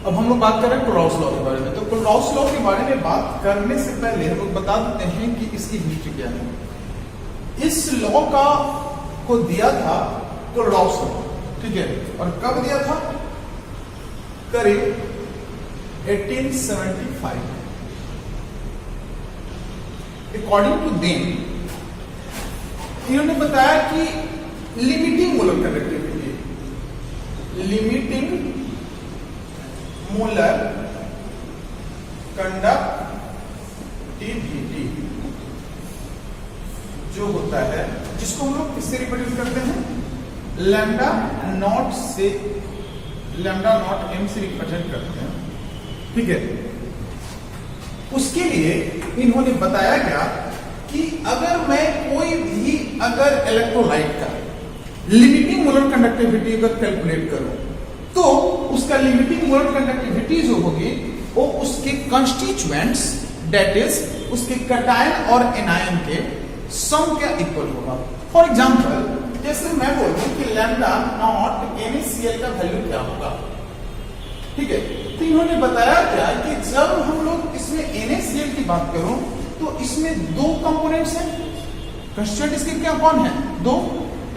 अब हम लोग बात करें क्लोराउस लॉ के बारे में। तो क्लोराउस लॉ के बारे में बात करने से पहले हम लोग बता देते हैं कि इसकी हिस्ट्री क्या है। इस लॉ को दिया था क्लोराउस लॉ, ठीक है, और कब दिया था? करीब 1875। अकॉर्डिंग टू देम इन्होंने बताया कि limiting molar conductivity, limiting molar conductivity जो होता है, जिसको हम लोग किससे रिप्रेजेंट करते हैं? लैम्डा नॉट से, लैम्डा नॉट एम से रिप्रेजेंट करते हैं, ठीक है। उसके लिए इन्होंने बताया क्या कि अगर मैं कोई भी इलेक्ट्रोलाइट का लिमिटिंग मोलर कंडक्टिविटी अगर कैलकुलेट करूं तो उसका लिमिटिंग मोलर कंडक्टिविटी जो होगी वो उसके कंस्टिट्यूएंट्स, दैट इज उसके कैटायन और एनायन के सम के इक्वल होगा। फॉर एग्जांपल, जैसे मैं बोलूं कि लैम्डा नॉट NaCl का वैल्यू क्या होगा, ठीक है। तो इन्होंने बताया क्या कि जब हम लोग इसमें NaCl की बात करूं तो इसमें दो कंपोनेंट्स हैं, कंस्टिट्यूएंट इसके क्या कौन है? दो।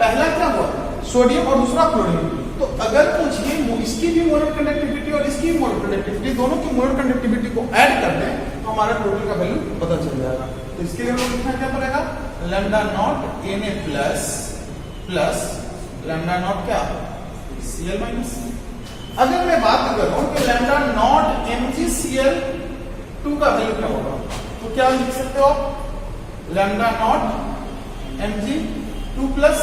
पहला क्या हुआ? सोडियम और दूसरा क्लोरीन। तो अगर मुझे इसकी भी मोलर कंडक्टिविटी और इसकी मोलर कंडक्टिविटी, दोनों की मोलर कंडक्टिविटी को ऐड कर दें तो हमारा टोटल का वैल्यू पता चल जाएगा। तो इसके लिए हमें लिखना क्या पड़ेगा? Lambda naught Na plus lambda naught क्या? Cl minus. अगर मैं बात करूं कि लैम्डा नॉट MgCl2 का वैल्यू क्या होगा, तो क्या लिख सकते हो आप? लैम्डा नॉट Mg2 प्लस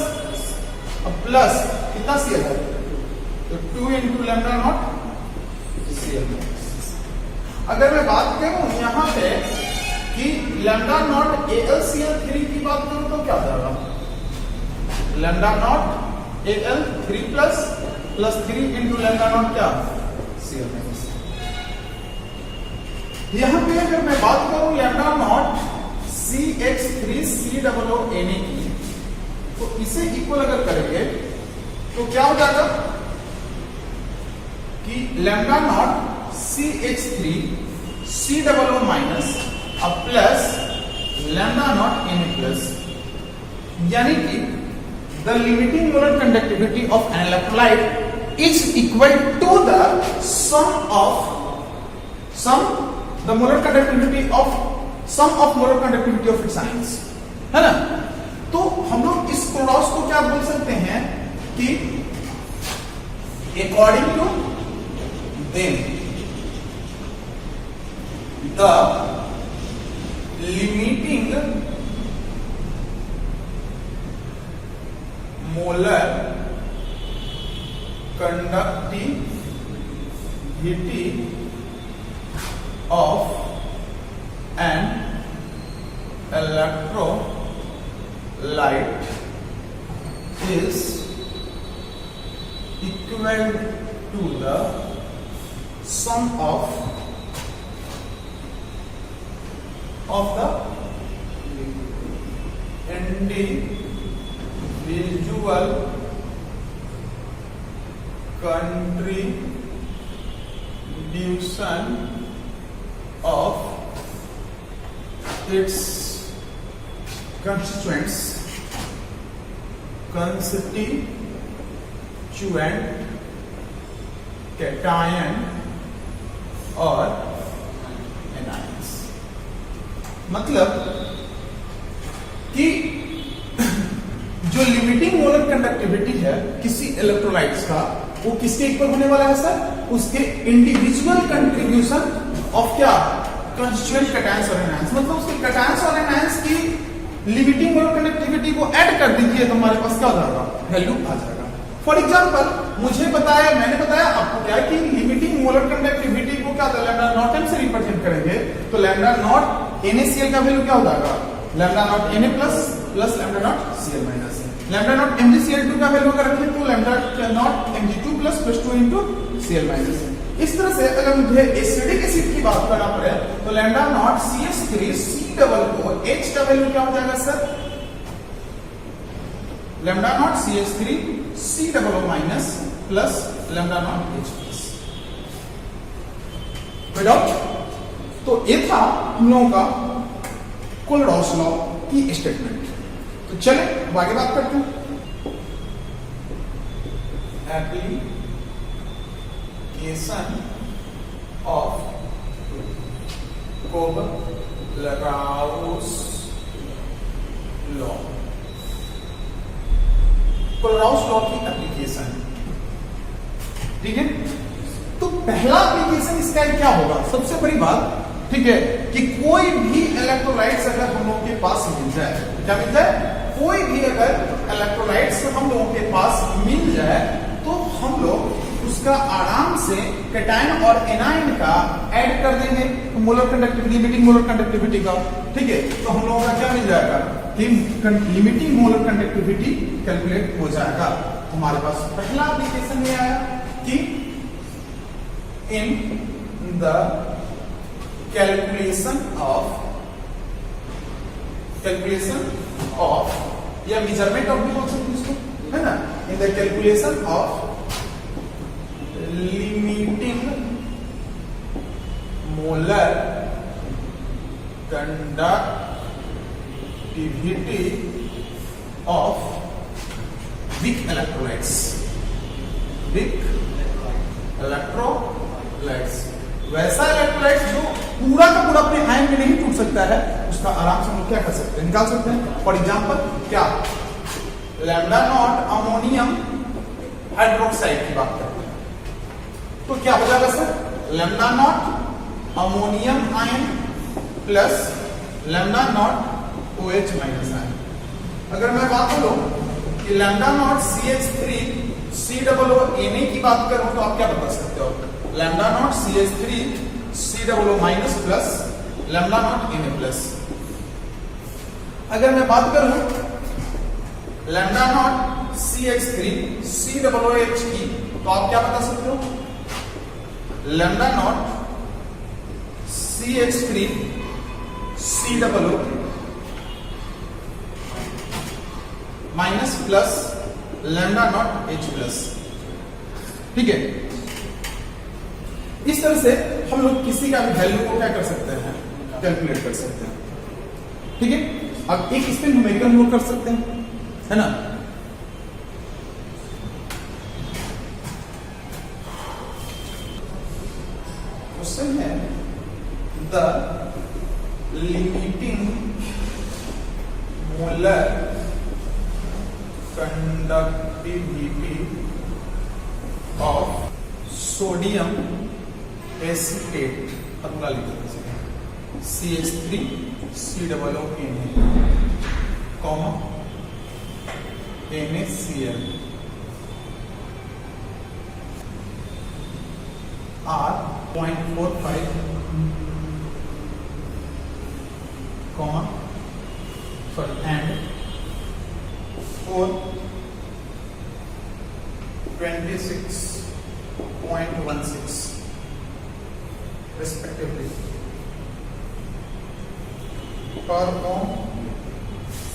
कितना Cl है? तो 2 इंटू लैम्डा नॉट Cl। अगर मैं बात करूं यहां पे कि लैम्डा नॉट AlCl3 की बात करूं तो क्या हो जाएगा? Lambda naught Al3 plus 3 into lambda naught क्या? Cl minus. यहां पे अगर मैं बात करूं लैम्डा नॉट CH3COONA की, तो इसे इक्वल अगर करेंगे तो क्या हो जाएगा कि लैम्डा नॉट CH3COO माइनस अब plus lambda naught Na plus, यानी कि the limiting molar conductivity of an electrolyte is equal to the sum of molar conductivity of its ions, है ना। तो हम लोग इस क्लोराउस को क्या बोल सकते हैं कि according to them the limiting molar conductivity of an electrolyte is equal to the sum of the individual contribution of its constituent cation और एनायंस। मतलब कि जो लिमिटिंग मोलर कंडक्टिविटी है किसी इलेक्ट्रोलाइट्स का, वो किसके इक्वल होने वाला है सर? उसके इंडिविजुअल कंट्रीब्यूशन ऑफ क्या? कंस्टिट्यूएंट कैटायंस और एनायंस। मतलब उसके कैटायंस और एनायंस की लिमिटिंग मोलर कंडक्टिविटी को ऐड कर दीजिए तो हमारे पास क्या हो जाएगा? वैल्यू आ जाएगा। फॉर एग्जांपल, मैंने बताया आपको क्या कि लिमिटिंग मोलर कंडक्टिविटी को क्या लैम्डा नॉट एम से रिप्रेजेंट करेंगे, तो लैम्डा नॉट NaCl का वैल्यू क्या हो जाएगा? Lambda naught Na plus lambda naught Cl minus. Lambda naught MgCl2 का वैल्यू अगर रखें तो lambda naught Mg2 plus 2 into Cl minus. इस तरह से अगर मुझे एसिडिक एसिड की बात करना पड़े तो लैम्डा नॉट CH3COOH का वैल्यू क्या हो जाएगा sir? Lambda naught CH3COO minus plus lambda naught H plus. Without. तो ये था हम लोगों का कोलरॉस लॉ की स्टेटमेंट। तो चले अब आगे बात करते हैं। Application of कोलरॉस law. कोलरॉस लॉ की एप्लीकेशन, ठीक है। तो पहला एप्लीकेशन इसका क्या होगा, सबसे बड़ी बात, ठीक है, कि कोई भी इलेक्ट्रोलाइट्स अगर हम लोगों के पास मिल जाए, क्या मिल जाए, कोई भी अगर इलेक्ट्रोलाइट्स हम लोगों के पास मिल जाए तो हम लोग उसका आराम से कैटायन और एनायन का ऐड कर देंगे molar conductivity, limiting molar conductivity का, ठीक है। तो हम लोगों का क्या मिल जाएगा कि लिमिटिंग मोलर कंडक्टिविटी कैलकुलेट हो जाएगा। हमारे पास पहला एप्लीकेशन ये आया कि in the calculation of या measurement of भी बोल सकते हैं इसको, है ना, in the calculation of limiting molar conductivity of weak electrolytes, वैसा इलेक्ट्रोलाइट्स जो पूरा का पूरा अपने आयन में नहीं टूट सकता है, उसका आराम से हम लोग क्या कर सकते हैं, निकाल सकते हैं। फॉर एग्जांपल क्या, लैम्डा नॉट अमोनियम हाइड्रोक्साइड की बात करते हैं तो क्या हो जाएगा sir, lambda naught ammonium ion plus lambda not OH minus ion. अगर मैं बात करूं कि लैम्डा नॉट CH3 COO की बात करूं तो आप क्या बता सकते हो, lambda naught CH3 COO minus plus lambda naught Na plus. अगर मैं बात करूं लैम्डा नॉट CH3 COOH की तो आप क्या बता सकते हो, lambda naught CH3 COO minus plus lambda naught H plus, ठीक है। इस तरह से हम लोग किसी का भी वैल्यू को क्या कर सकते हैं, कैलकुलेट कर सकते हैं, ठीक है। अब एक इसमें न्यूमेरिकल नोट कर सकते हैं, है ना। क्वेश्चन है the limiting molar conductivity of sodium acetate, अगला लिख दीजिए CH3 COO comma NaCl R 0.45 comma and 426.16 respectively per ohm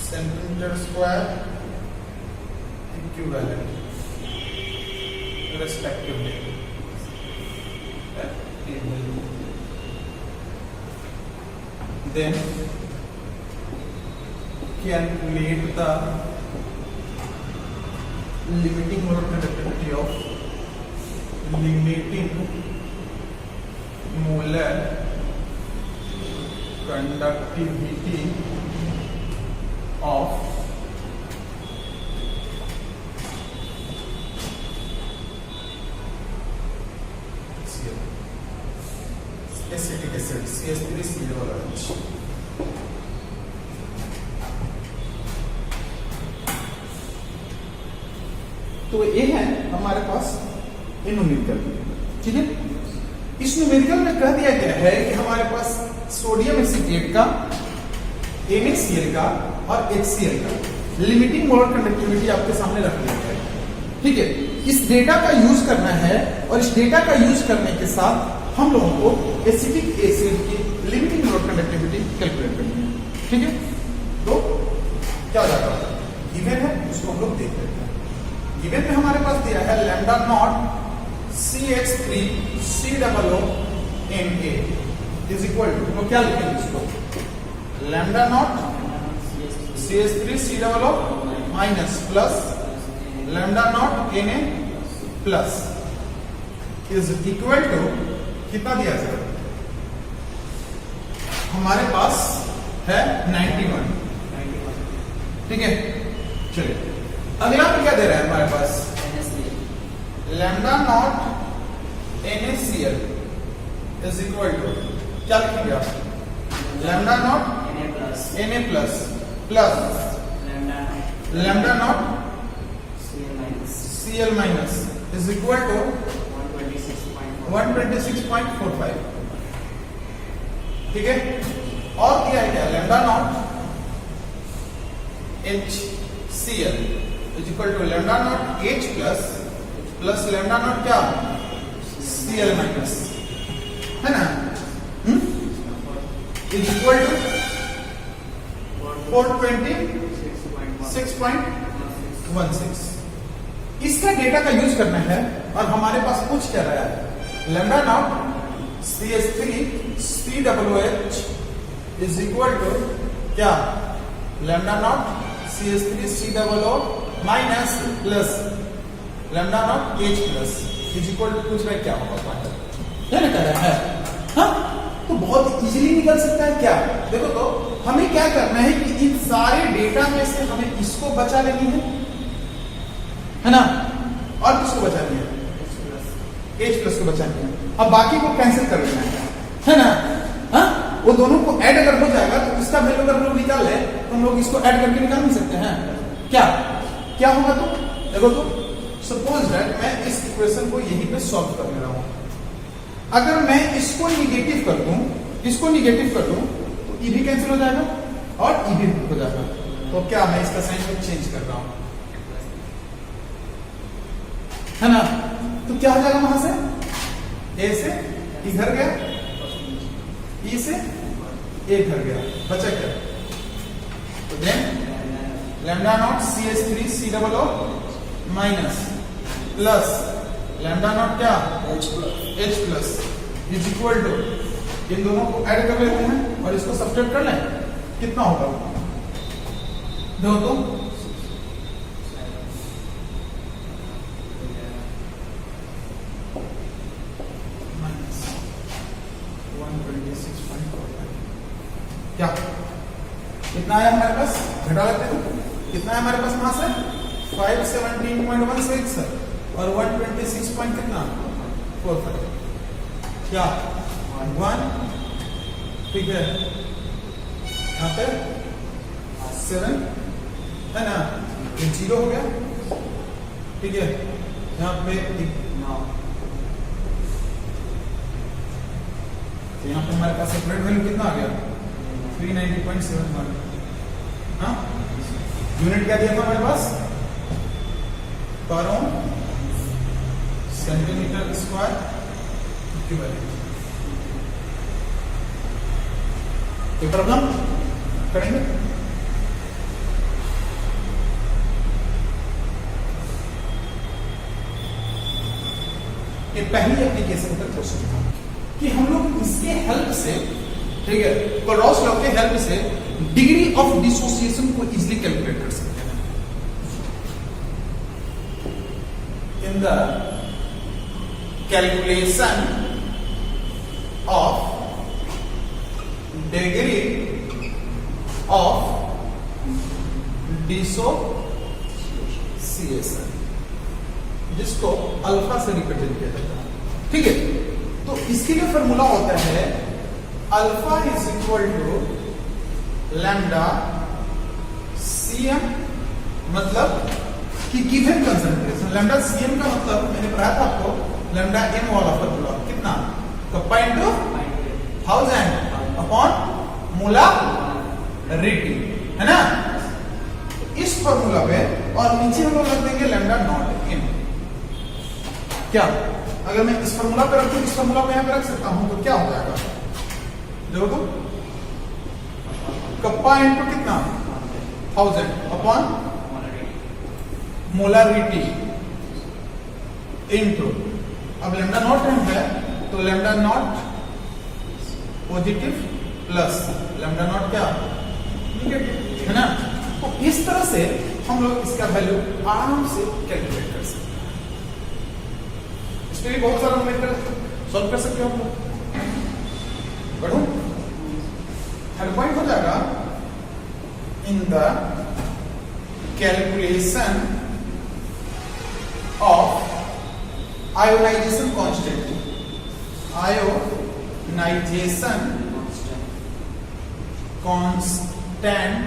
centimeter square equivalent respectively. Then calculate the limiting molar conductivity of CH3 COOH। तो ये है हमारे पास numerical, ठीक है। इस न्यूमेरिकल में कह दिया गया है कि हमारे पास सोडियम एसीटेट का, NaCl का और HCl का लिमिटिंग मोलर कंडक्टिविटी आपके सामने रख दिया है, ठीक है। इस डेटा का यूज करना है और इस डेटा का यूज करने के साथ हम लोगों को एसिटिक एसिड की लिमिटिंग मोलर कंडक्टिविटी कैलकुलेट करनी है, ठीक है। तो क्या हो जाएगा, गिवन है, उसको हम लोग देख लेते हैं। गिवन में हमारे पास दिया है lambda naught CH3 COO M A is equal to, तो क्या लिखेंगे इसको, lambda naught CH3 COO minus plus lambda naught Na plus is equal to कितना दिया सर, हमारे पास है 91, ठीक है। चलिए अगला पे क्या दे रहा है हमारे पास, lambda naught NaCl is equal to क्या लिखेंगे आप, lambda naught Na plus plus lambda naught Cl minus is equal to 126.45, ठीक है। और क्या है, क्या lambda naught HCl is equal to lambda naught H plus plus lambda naught क्या Cl माइनस, है ना, इज इक्वल टू 426.16। इसका डेटा का यूज करना है और हमारे पास पूछ क्या रहा है, lambda naught CH3 COOH is equal to क्या, lambda naught CH3 COO minus plus lambda naught H plus is equal to पूछ रहा है क्या होगा, क्या निकल रहा है, हाँ तो बहुत इजीली निकल सकता है क्या। देखो तो हमें क्या करना है कि इन सारे डेटा में से हमें इसको बचा लेनी है ना, और किसको बचानी है, H प्लस को बचानी है, अब बाकी को कैंसिल कर लेना है ना, हाँ वो दोनों को ऐड अगर हो जाएगा तो इसका वैल्यू अगर हम लोग निकाल ले तो हम लोग इसको ऐड करके निकाल नहीं सकते हैं क्या, क्या होगा तो देखो तो सपोज दैट मैं इस इक्वेशन को यहीं पे सॉल्व कर रहा हूं, अगर मैं इसको निगेटिव कर दूं, इसको निगेटिव कर दूं तो ई भी कैंसिल हो जाएगा और ई भी हो जाएगा, तो क्या मैं इसका साइन को चेंज कर रहा हूं, है ना, तो क्या हो जाएगा, वहां से ए से इधर गया, ई से ए इधर गया, बचा क्या, तो then lambda naught CH3 COO minus plus lambda naught क्या H plus is equal to, इन दोनों को ऐड कर लेते हैं और इसको सब्सट्रैक्ट कर लें, कितना होगा देखो तो, माइनस 126.45, क्या कितना आया हमारे पास, घटा लेते हैं, कितना है हमारे पास वहां से 517.16 और 126 पॉइंट कितना 45, क्या 1, ठीक है, यहाँ पे 7 है ना, ये 0 हो गया, ठीक है, यहाँ पे 9, तो यहाँ पे हमारे पास सेपरेट वैल्यू कितना आ गया 390.71, हाँ यूनिट क्या दिया था हमारे पास, पर ओम सेंटीमीटर स्क्वायर इक्विवेलेंट, कोई प्रॉब्लम करेंगे, ये पहली एप्लीकेशन का क्वेश्चन था कि हम लोग इसके हेल्प से, ठीक है, क्रॉस लॉ के हेल्प से डिग्री ऑफ डिसोसिएशन को इजीली कैलकुलेट कर सकते हैं। इन the calculation of degree of dissociation, जिसको अल्फा से रिप्रेजेंट किया जाता है, ठीक है, तो इसके लिए फॉर्मूला होता है alpha is equal to lambda CM, मतलब कि गिवन कंसंट्रेशन, लैम्डा CM का मतलब मैंने पढ़ाया था आपको, लैम्डा M वाला फॉर्मूला कितना, कप्पा इनटू 1000 अपॉन मोलारिटी, है ना, इस फॉर्मूला पे, और नीचे हम लोग रख देंगे लैम्डा नॉट M, क्या अगर मैं इस फॉर्मूला पे रखूं, इस फॉर्मूला पे यहां पे रख सकता हूं, तो क्या हो जाएगा, देखो तो कप्पा इनटू कितना 1000 अपॉन मोलारिटी इनटू, अब लैम्डा नॉट है तो lambda naught positive plus lambda naught क्या नेगेटिव, है ना। तो इस तरह से हम लोग इसका वैल्यू आराम से कैलकुलेट कर सकते हैं। इसमें भी बहुत सारा न्यूमेरिकल सॉल्व कर सकते हो हम लोग। बढ़ो, थर्ड पॉइंट हो जाएगा in the calculation of ionization constant, ionization constant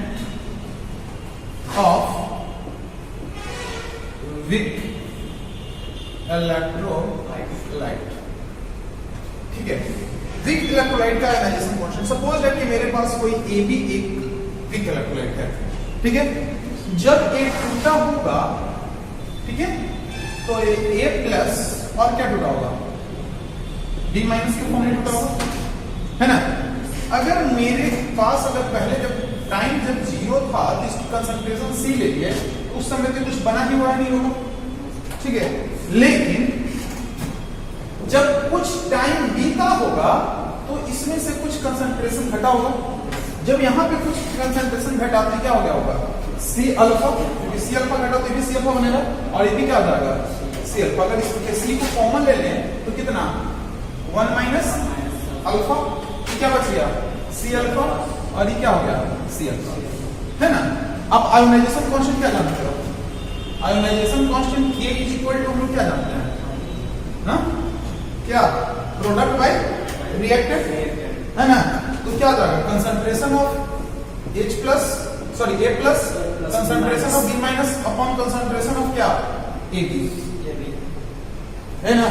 of weak electrolyte. ठीक है, विक इलेक्ट्रोलाइट का आयोनाइजेशन कांस्टेंट, सपोज दैट कि मेरे पास कोई ए बी एक विक इलेक्ट्रोलाइट है। ठीक है, जब ए टूटा होगा, ठीक है, तो ए प्लस और क्या टूटा होगा, डी माइनस के फॉर्म में टूटा होगा, है ना। अगर मेरे पास अगर पहले जब टाइम जब जीरो था तो इसकी कंसंट्रेशन सी ले लिए, उस समय तो कुछ बना ही हुआ नहीं होगा। ठीक है, लेकिन जब कुछ टाइम बीता होगा तो इसमें से कुछ कंसंट्रेशन घटा होगा। जब यहाँ पे कुछ कंसंट्रेशन घटा तो क्या हो गया होगा, सी अल्फा, क्योंकि सी अल्फा घटा तो ये भी सी अल्फा बनेगा और ये भी क्या हो जाएगा, सी अल्फा। अगर इसके सी को कॉमन ले लें तो कितना, 1 माइनस अल्फा, क्या बच गया, सी अल्फा, और ये क्या हो गया, सी अल्फा, है ना। अब आयोनाइजेशन कांस्टेंट क्या जानते हो, ionization constant K is equal to हम लोग क्या जानते हैं ना, क्या, प्रोडक्ट बाय रिएक्टेंट, है ना। तो क्या जाएगा, concentration of H plus sorry A plus concentration of B minus upon concentration of क्या, AB, है ना।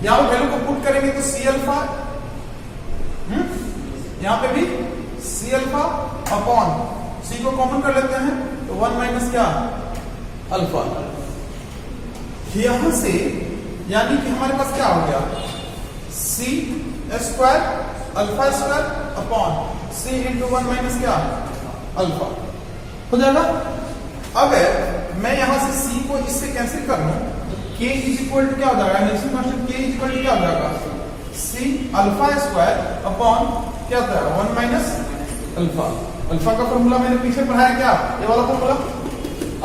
यहां पे वैल्यू को पुट करेंगे तो सी अल्फा, यहां पे भी सी अल्फा अपॉन सी को कॉमन कर लेते हैं तो 1 माइनस क्या, अल्फा। यहां से यानी कि हमारे पास क्या हो गया, सी स्क्वायर अल्फा स्क्वायर अपॉन सी इंटू 1 माइनस क्या, अल्फा हो जाएगा। अगर मैं यहां से सी को इससे कैंसिल कर लूं तो K इज इक्वल टू क्या हो जाएगा, next constant K is equal to क्या हो जाएगा, सी अल्फा स्क्वायर अपॉन क्या होता है, 1 माइनस अल्फा। अल्फा का फॉर्मूला मैंने पीछे पढ़ाया क्या, ये वाला फॉर्मूला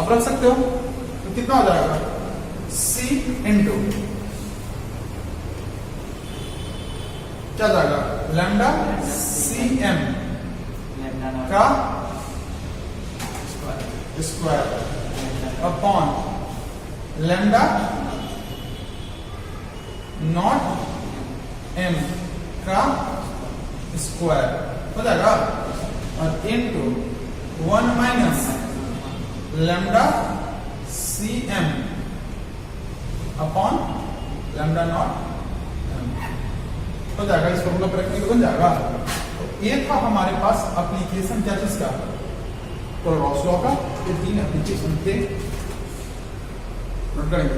आप रख सकते हो। तो कितना हो जाएगा, सी इंटू क्या जाएगा, लैम्डा सी एम का square upon lambda naught M का स्क्वायर हो जाएगा, और into 1 minus lambda C M upon lambda naught हो जाएगा। इस फॉर्मूला पर रखने को बन जाएगा। तो ये था हमारे पास एप्लीकेशन क्या चीज का, तो रॉस लॉ का। ये 3 एप्लीकेशन थे, नोट करेंगे।